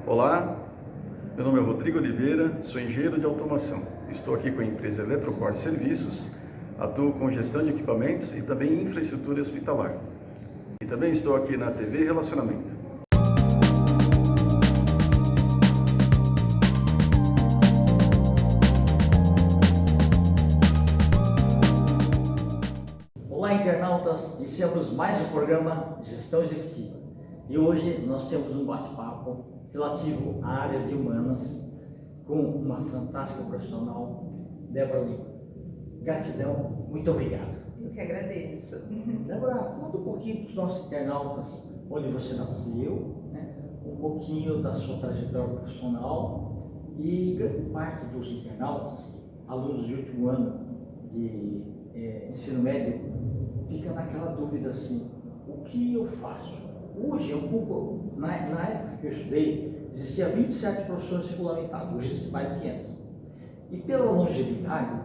Olá, meu nome é Rodrigo Oliveira, sou engenheiro de automação. Estou aqui com a empresa Eletrocore Serviços, atuo com gestão de equipamentos e também infraestrutura hospitalar. E também estou aqui na TV Relacionamento. Olá, internautas! Iniciamos mais um programa Gestão Executiva. E hoje nós temos um bate-papo relativo à área de humanas com uma fantástica profissional, Débora Lima. Gratidão, muito obrigado. Eu que agradeço. Débora, conta um pouquinho para os nossos internautas onde você nasceu, né? Um pouquinho da sua trajetória profissional e grande parte dos internautas, alunos de último ano de ensino médio, fica naquela dúvida assim, o que eu faço? Hoje, na época que eu estudei, existia 27 profissões regulamentadas, hoje existem mais de 500. E pela longevidade,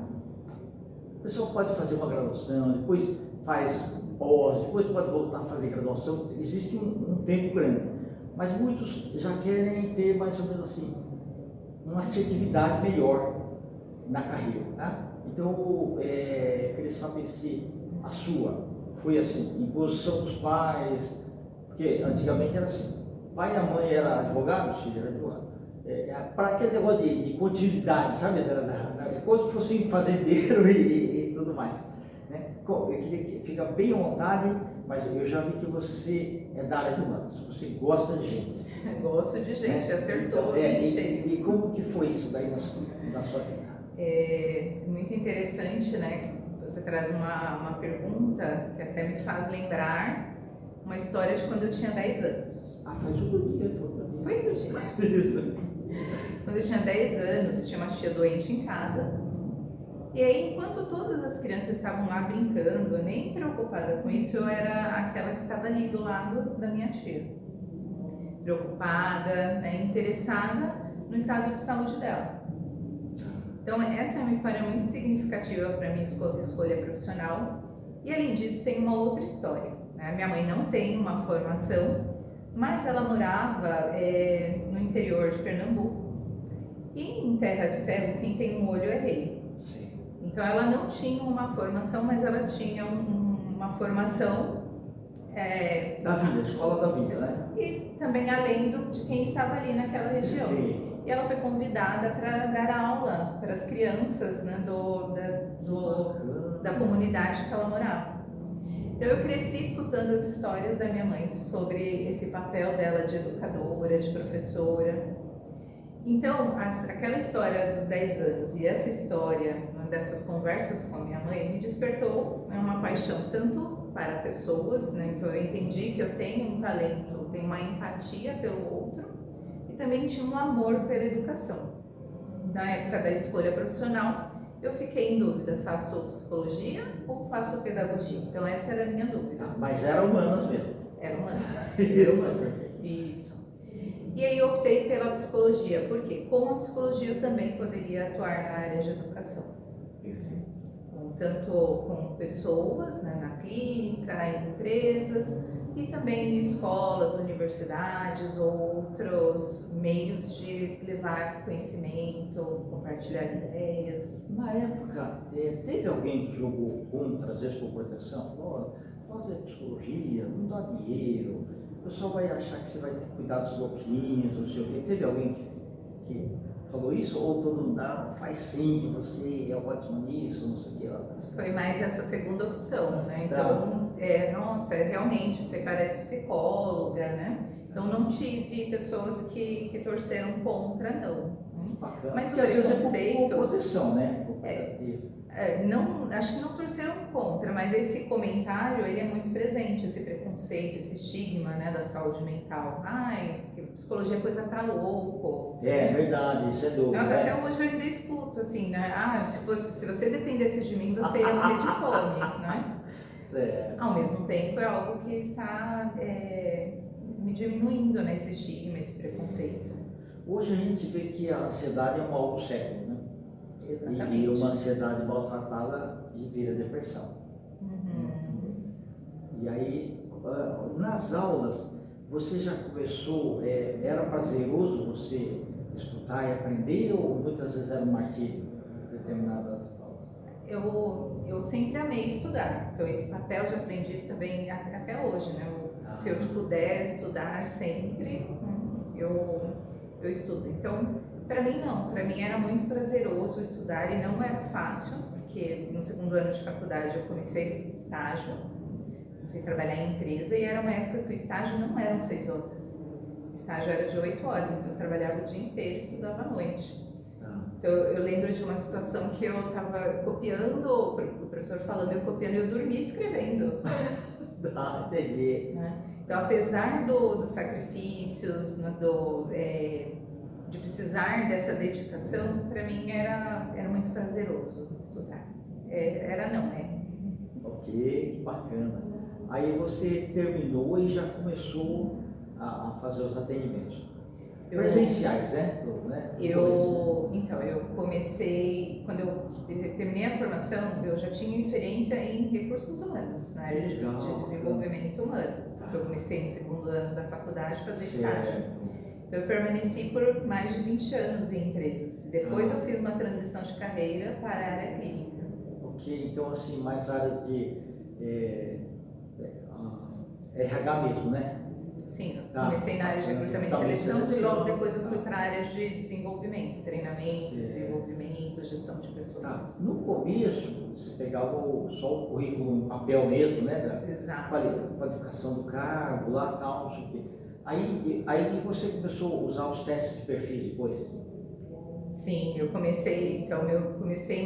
o pessoal pode fazer uma graduação, depois faz pós, depois pode voltar a fazer graduação, existe um tempo grande. Mas muitos já querem ter mais ou menos assim, uma assertividade melhor na carreira, tá? Então, eu queria saber se a sua foi assim, imposição dos pais, porque antigamente era assim, pai e a mãe era advogado, o filho era advogado. Para aquele negócio de continuidade, sabe, como se fosse fazendeiro e tudo mais. Né? Eu queria que fique bem à vontade, mas eu já vi que você é da área de humanas, você gosta de gente. Gosto de gente, né? acertou. E como que foi isso daí na sua vida? É muito interessante, né? Você traz uma pergunta que até me faz lembrar uma história de quando eu tinha 10 anos. Ah, faz outro dia, foi outro dia. Isso. Quando eu tinha 10 anos, tinha uma tia doente em casa. E aí, enquanto todas as crianças estavam lá brincando, nem preocupada com isso, eu era aquela que estava ali do lado da minha tia. Preocupada, né, interessada no estado de saúde dela. Então, essa é uma história muito significativa para a minha escolha profissional. E, além disso, tem uma outra história. Né? Minha mãe não tem uma formação, mas ela morava no interior de Pernambuco. E em terra de cego, quem tem um olho é rei. Então, ela não tinha uma formação, mas ela tinha uma formação da vida, escola da vida, né? E também além de quem estava ali naquela região. Sim. E ela foi convidada para dar aula para as crianças, né, da comunidade que ela morava. Então eu cresci escutando as histórias da minha mãe sobre esse papel dela de educadora, de professora. Então, aquela história dos 10 anos e essa história, dessas conversas com a minha mãe, me despertou, né, uma paixão tanto para pessoas, né? Então eu entendi que eu tenho um talento, tenho uma empatia pelo outro e também tinha um amor pela educação. Na época da escolha profissional, eu fiquei em dúvida, faço psicologia ou faço pedagogia? Então essa era a minha dúvida. Mas era humanas mesmo. Era humanas. Era humanas. Isso. E aí eu optei pela psicologia, porque com a psicologia eu também poderia atuar na área de educação. Tanto com pessoas, né, na clínica, em empresas, e também em escolas, universidades, outros meios de levar conhecimento, compartilhar ideias. Na época, teve alguém que jogou contra, às vezes por proteção, falou, fazer psicologia, não dá dinheiro, o pessoal vai achar que você vai ter que cuidar dos louquinhos, não sei o quê. Teve alguém que falou isso, ou todo mundo, não, faz sim, você é ótimo nisso, não sei o que. Foi mais essa segunda opção, né? Então, realmente, você parece psicóloga, né? Então, não tive pessoas que torceram contra, não. Bacana. Mas porque o às vezes preconceito... é por proteção, né? Não, acho que não torceram contra, mas esse comentário, ele é muito presente, esse preconceito, esse estigma, né, da saúde mental. Ai, psicologia é coisa pra louco. É verdade, isso é dúvida. Até hoje eu ainda escuto assim, né? Ah, se você dependesse de mim, você ia morrer de fome, né? Certo. Ao mesmo tempo, é algo que está me diminuindo, né, esse estigma, esse preconceito. Hoje a gente vê que a ansiedade é um algo sério, né? Exatamente. E uma ansiedade maltratada vira depressão. Uhum. E aí, nas aulas, você já começou, era prazeroso você escutar e aprender ou muitas vezes era um martírio determinadas aulas? Eu sempre amei estudar, então esse papel de aprendiz também até hoje, né? Se eu puder estudar sempre, eu estudo. Então, para mim não, para mim era muito prazeroso estudar e não era fácil, porque no segundo ano de faculdade eu comecei estágio, fui trabalhar em empresa e era uma época que o estágio não eram 6 horas, o estágio era de 8 horas, então eu trabalhava o dia inteiro e estudava à noite. Então, eu lembro de uma situação que eu estava copiando, o professor falando, eu copiando, eu dormi escrevendo. Entendi. Né? Então, apesar dos sacrifícios, de precisar dessa dedicação, para mim era muito prazeroso estudar. Ok, que bacana. Aí você terminou e já começou a fazer os atendimentos. Presenciais, né? Então, eu comecei, quando eu terminei a formação, eu já tinha experiência em recursos humanos, na área de desenvolvimento humano. Eu comecei no segundo ano da faculdade a fazer estágio. Então, eu permaneci por mais de 20 anos em empresas. Depois eu fiz uma transição de carreira para a área clínica. Ok, então assim, mais áreas de RH mesmo, né? Sim, eu comecei na área de recrutamento e seleção e logo depois eu fui para a área de desenvolvimento, treinamento, desenvolvimento, gestão de pessoas. No começo, você pegava só o currículo em papel mesmo, né? Exato. Qualificação do cargo, lá tal, não sei o quê. Aí que você começou a usar os testes de perfil depois? Sim, eu comecei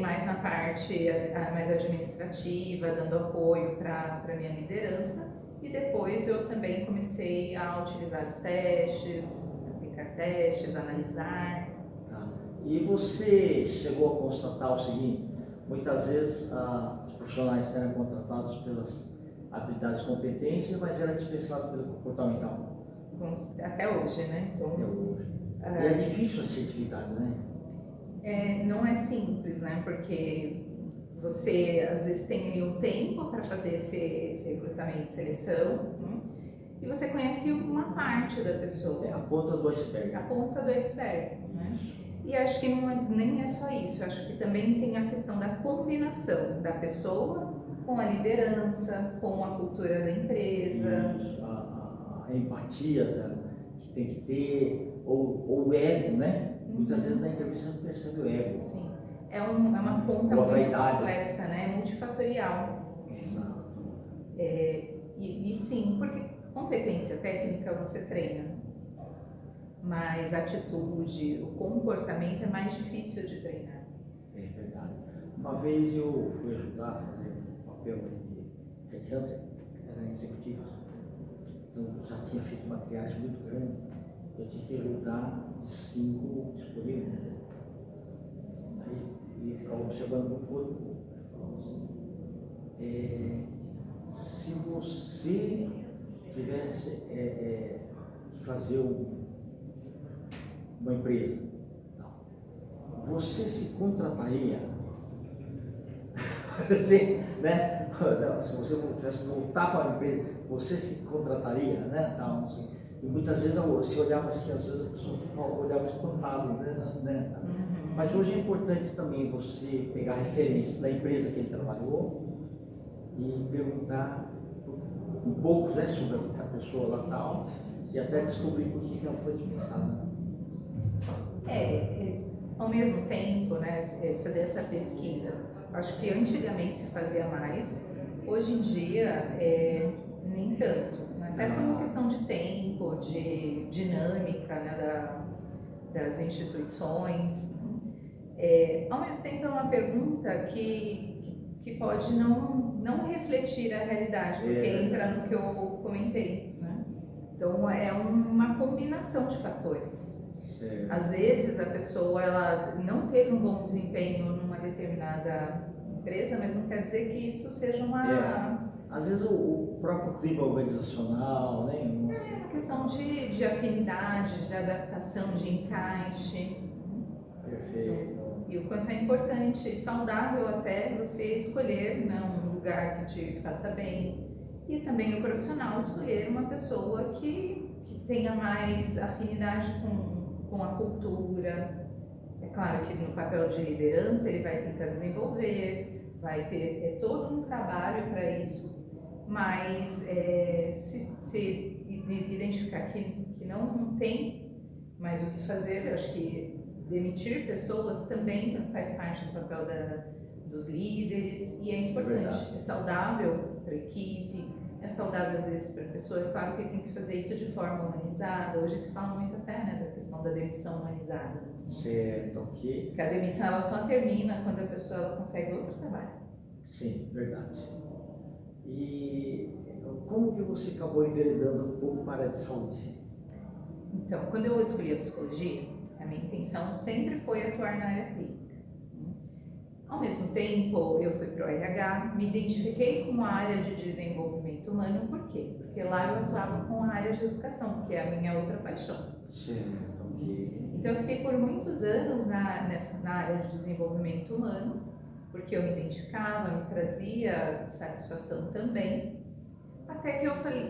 mais na parte mais administrativa, dando apoio para a minha liderança. E depois eu também comecei a utilizar os testes, aplicar testes, analisar. E você chegou a constatar o seguinte, muitas vezes os profissionais eram contratados pelas habilidades e competências, mas eram dispensados pelo comportamental. Até hoje, né? Então, até hoje. E é difícil essa atividade, né? Não é simples, né? Porque você às vezes tem ali um tempo para fazer esse recrutamento e seleção, e você conhece uma parte da pessoa. A ponta do iceberg. A ponta do iceberg, né? E acho que nem é só isso, acho que também tem a questão da combinação da pessoa com a liderança, com a cultura da empresa. Isso, a empatia que tem que ter, ou o ego, né? Muitas vezes na entrevista não percebe o ego. Sim. É uma ponta muito complexa, né? Multifatorial. Exato. E sim, porque competência técnica você treina, mas a atitude, o comportamento é mais difícil de treinar. É verdade. Uma vez eu fui ajudar a fazer um papel de headhunter, era executivo, então já tinha feito uma triagem muito grande, eu tinha que ajudar 5 disponíveis. E ficava observando o corpo, falando assim, se você tivesse que fazer uma empresa, você se contrataria? Assim, né? Se você tivesse que voltar para a empresa, você se contrataria, né? Tal, assim. E muitas vezes se olhava assim, às vezes a pessoa olhava espantado, né? Mas hoje é importante também você pegar referência da empresa que ele trabalhou e perguntar um pouco, né, sobre a pessoa lá tal, e até descobrir por que ela foi dispensada. Ao mesmo tempo, né, fazer essa pesquisa, acho que antigamente se fazia mais, hoje em dia nem tanto, né? Até por uma questão de tempo, de dinâmica, né, das instituições. Ao mesmo tempo é uma pergunta que pode não refletir a realidade, porque entra no que eu comentei, né? Então é uma combinação de fatores. Certo. Às vezes a pessoa ela não teve um bom desempenho numa determinada empresa, mas não quer dizer que isso seja uma... Às vezes o próprio clima organizacional, né? É uma questão de afinidade, de adaptação, de encaixe. Perfeito. E o quanto é importante e saudável até você escolher, né, um lugar que te faça bem. E também o profissional escolher uma pessoa que tenha mais afinidade com a cultura. É claro que no papel de liderança ele vai tentar desenvolver, vai ter todo um trabalho para isso, mas se identificar que não tem mais o que fazer, eu acho que demitir pessoas também faz parte do papel dos líderes e é importante, é saudável para a equipe, é saudável às vezes para a pessoa. É claro que tem que fazer isso de forma humanizada. Hoje se fala muito até, né, da questão da demissão humanizada. Certo, ok. Porque a demissão ela só termina quando a pessoa ela consegue outro trabalho. Sim, verdade. E como que você acabou enveredando um pouco para a área de saúde? Então, quando eu escolhi a psicologia, a minha intenção sempre foi atuar na área clínica. Ao mesmo tempo, eu fui para o RH, me identifiquei com a área de desenvolvimento humano, por quê? Porque lá eu atuava com a área de educação, que é a minha outra paixão. Certo, ok. Então, eu fiquei por muitos anos na área de desenvolvimento humano, porque eu me identificava, me trazia satisfação também, até que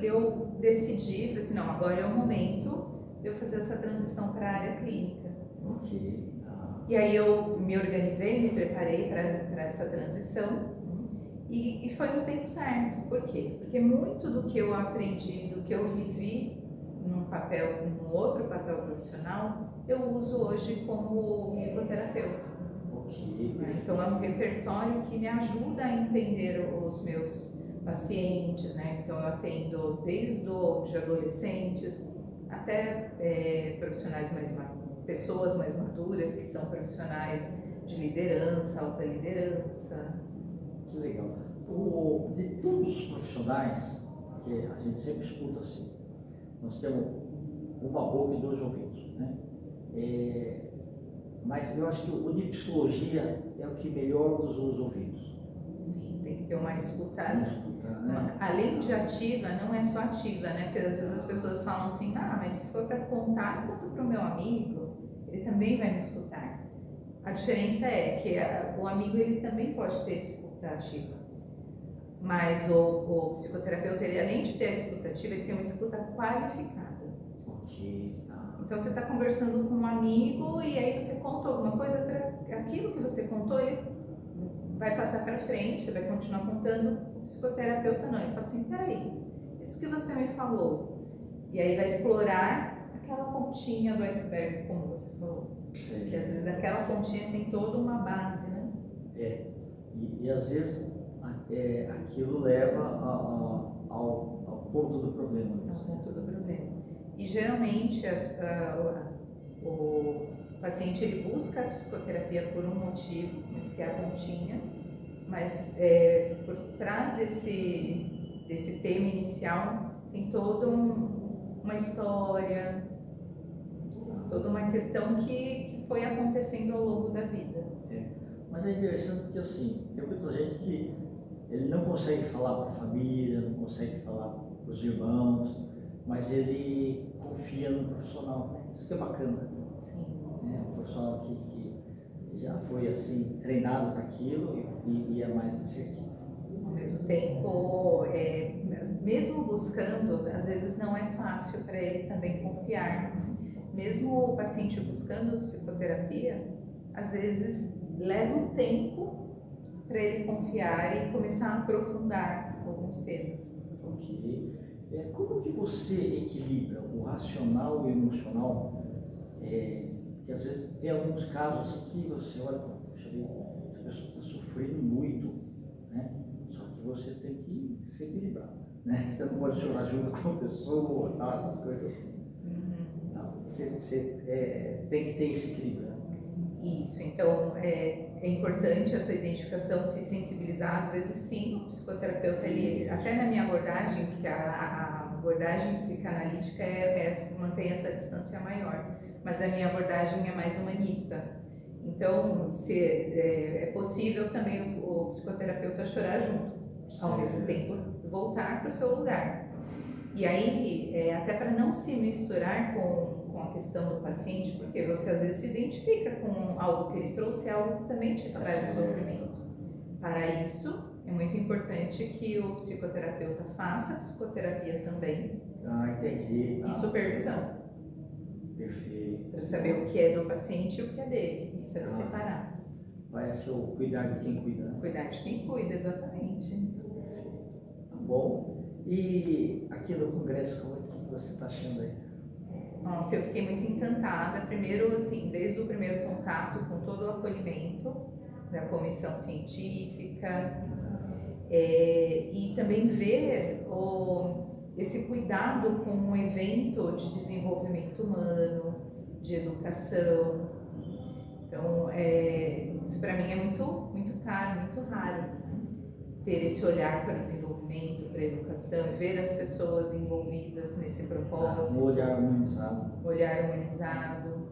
eu decidi, falei assim, não, agora é o momento de eu fazer essa transição para a área clínica. Ok. E aí eu me organizei, me preparei para essa transição e foi no tempo certo. Por quê? Porque muito do que eu aprendi, do que eu vivi num outro papel profissional, eu uso hoje como psicoterapeuta. Ok. Então é um repertório que me ajuda a entender os meus pacientes, né? Então eu atendo desde de adolescentes até profissionais pessoas mais maduras, que são profissionais de liderança, alta liderança. Que legal. De todos os profissionais, que a gente sempre escuta assim, nós temos uma boca e dois ouvidos, né? Mas eu acho que o de psicologia é o que melhor usa os ouvidos. Sim, tem que ter uma escuta. Né? Além de ativa, não é só ativa, né? Porque às vezes as pessoas falam assim, mas se for para contar, eu conto para o meu amigo, ele também vai me escutar. A diferença é que o amigo ele também pode ter escuta ativa, mas o psicoterapeuta, ele, além de ter a escuta ativa, ele tem uma escuta qualificada. Ok. Então você está conversando com um amigo e aí você conta alguma coisa, para aquilo que você contou, ele vai passar para frente, você vai continuar contando. O psicoterapeuta não, ele fala assim, peraí, isso que você me falou, e aí vai explorar aquela pontinha do iceberg, como você falou. Porque às vezes aquela pontinha tem toda uma base, né? E às vezes aquilo leva ao ponto do problema. Ao ponto do problema. E geralmente o paciente ele busca a psicoterapia por um motivo, esse que é a pontinha, mas por trás desse tema inicial tem toda uma história, toda uma questão que foi acontecendo ao longo da vida. Mas é interessante porque assim, tem muita gente que ele não consegue falar para a família, não consegue falar para os irmãos, mas ele confia no profissional, né? Isso que é bacana. Sim. Um profissional que já foi assim treinado para aquilo e é mais assertivo. Ao mesmo tempo, mesmo buscando, às vezes não é fácil para ele também confiar. Mesmo o paciente buscando psicoterapia, às vezes leva um tempo para ele confiar e começar a aprofundar alguns temas. Ok. Como que você equilibra o racional e o emocional? Porque às vezes tem alguns casos que você olha, puxa vida, a pessoa está sofrendo muito, né? Só que você tem que se equilibrar, né? Você não pode chorar junto com a pessoa, tal, essas coisas assim. Não, você tem que ter esse equilíbrio. Né? Isso, então é importante essa identificação, se sensibilizar. Às vezes sim, o psicoterapeuta, ele, até na minha abordagem, porque a abordagem psicanalítica mantém essa distância maior, mas a minha abordagem é mais humanista. Então, é possível também o psicoterapeuta chorar junto, ao mesmo tempo voltar para o seu lugar. E aí, até para não se misturar com a questão do paciente, porque você às vezes se identifica com algo que ele trouxe, algo que também te traz sofrimento. Para isso, é muito importante que o psicoterapeuta faça psicoterapia também, Ah, entendi. Tá. E supervisão, Perfeito. para saber o que é do paciente e o que é dele, e saber separar. Parece o cuidar de quem cuida, né? Cuidar de quem cuida, exatamente. Perfeito. Tá bom. E aqui no congresso, como é que você está achando aí? Nossa, eu fiquei muito encantada. Primeiro, assim, desde o primeiro contato com todo o acolhimento da comissão científica, e também ver esse cuidado com um evento de desenvolvimento humano, de educação. Então, isso para mim é muito, muito caro, muito raro, ter esse olhar para o desenvolvimento, para a educação, e ver as pessoas envolvidas nesse propósito. Um olhar humanizado. Olhar humanizado.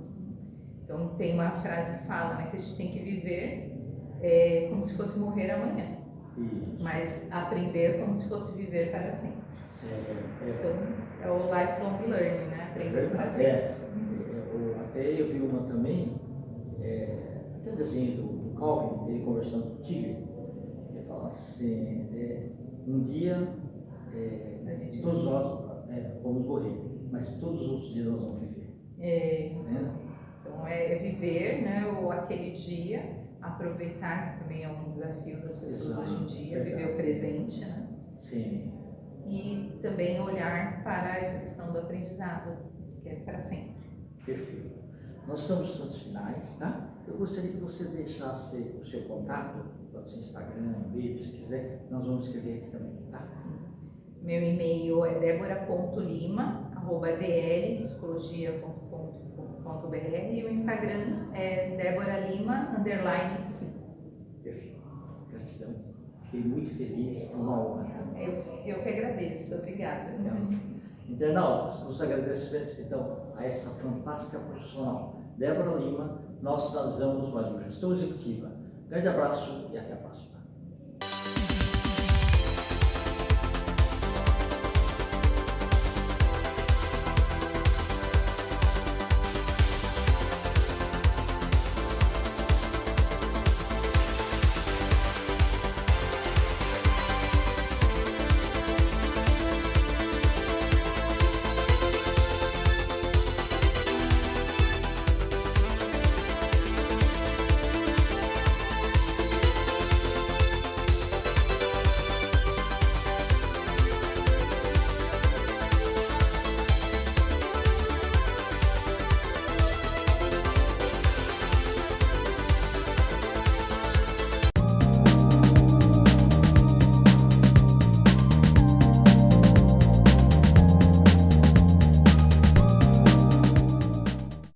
Então, tem uma frase que fala, né, que a gente tem que viver como se fosse morrer amanhã, Isso. mas aprender como se fosse viver para sempre. Então, é o lifelong learning, né? Aprender para sempre. Até eu vi uma também, até o desenho do Calvin, ele conversando com o tigre, ele fala assim, um dia todos nós vamos morrer, mas todos os outros dias nós vamos viver. Né? Então, é viver, né, aquele dia, aproveitar, que também é um desafio das pessoas hoje em dia, viver o presente, né? Sim. E também olhar para essa questão do aprendizado, que é para sempre. Perfeito. Nós estamos nos finais, tá? Eu gostaria que você deixasse o seu contato, pode ser Instagram, e-mail, se quiser, nós vamos escrever aqui também, tá? Meu e-mail é debora.lima@dlpsicologia.com.br e o Instagram é deboralima_psi. Perfeito. Gratidão. Fiquei muito feliz, foi uma honra. Eu que agradeço, obrigada. Internautas, nos agradecimentos então a essa fantástica profissional, Débora Lima, nós finalizamos mais uma gestão executiva. Grande abraço e até a próxima.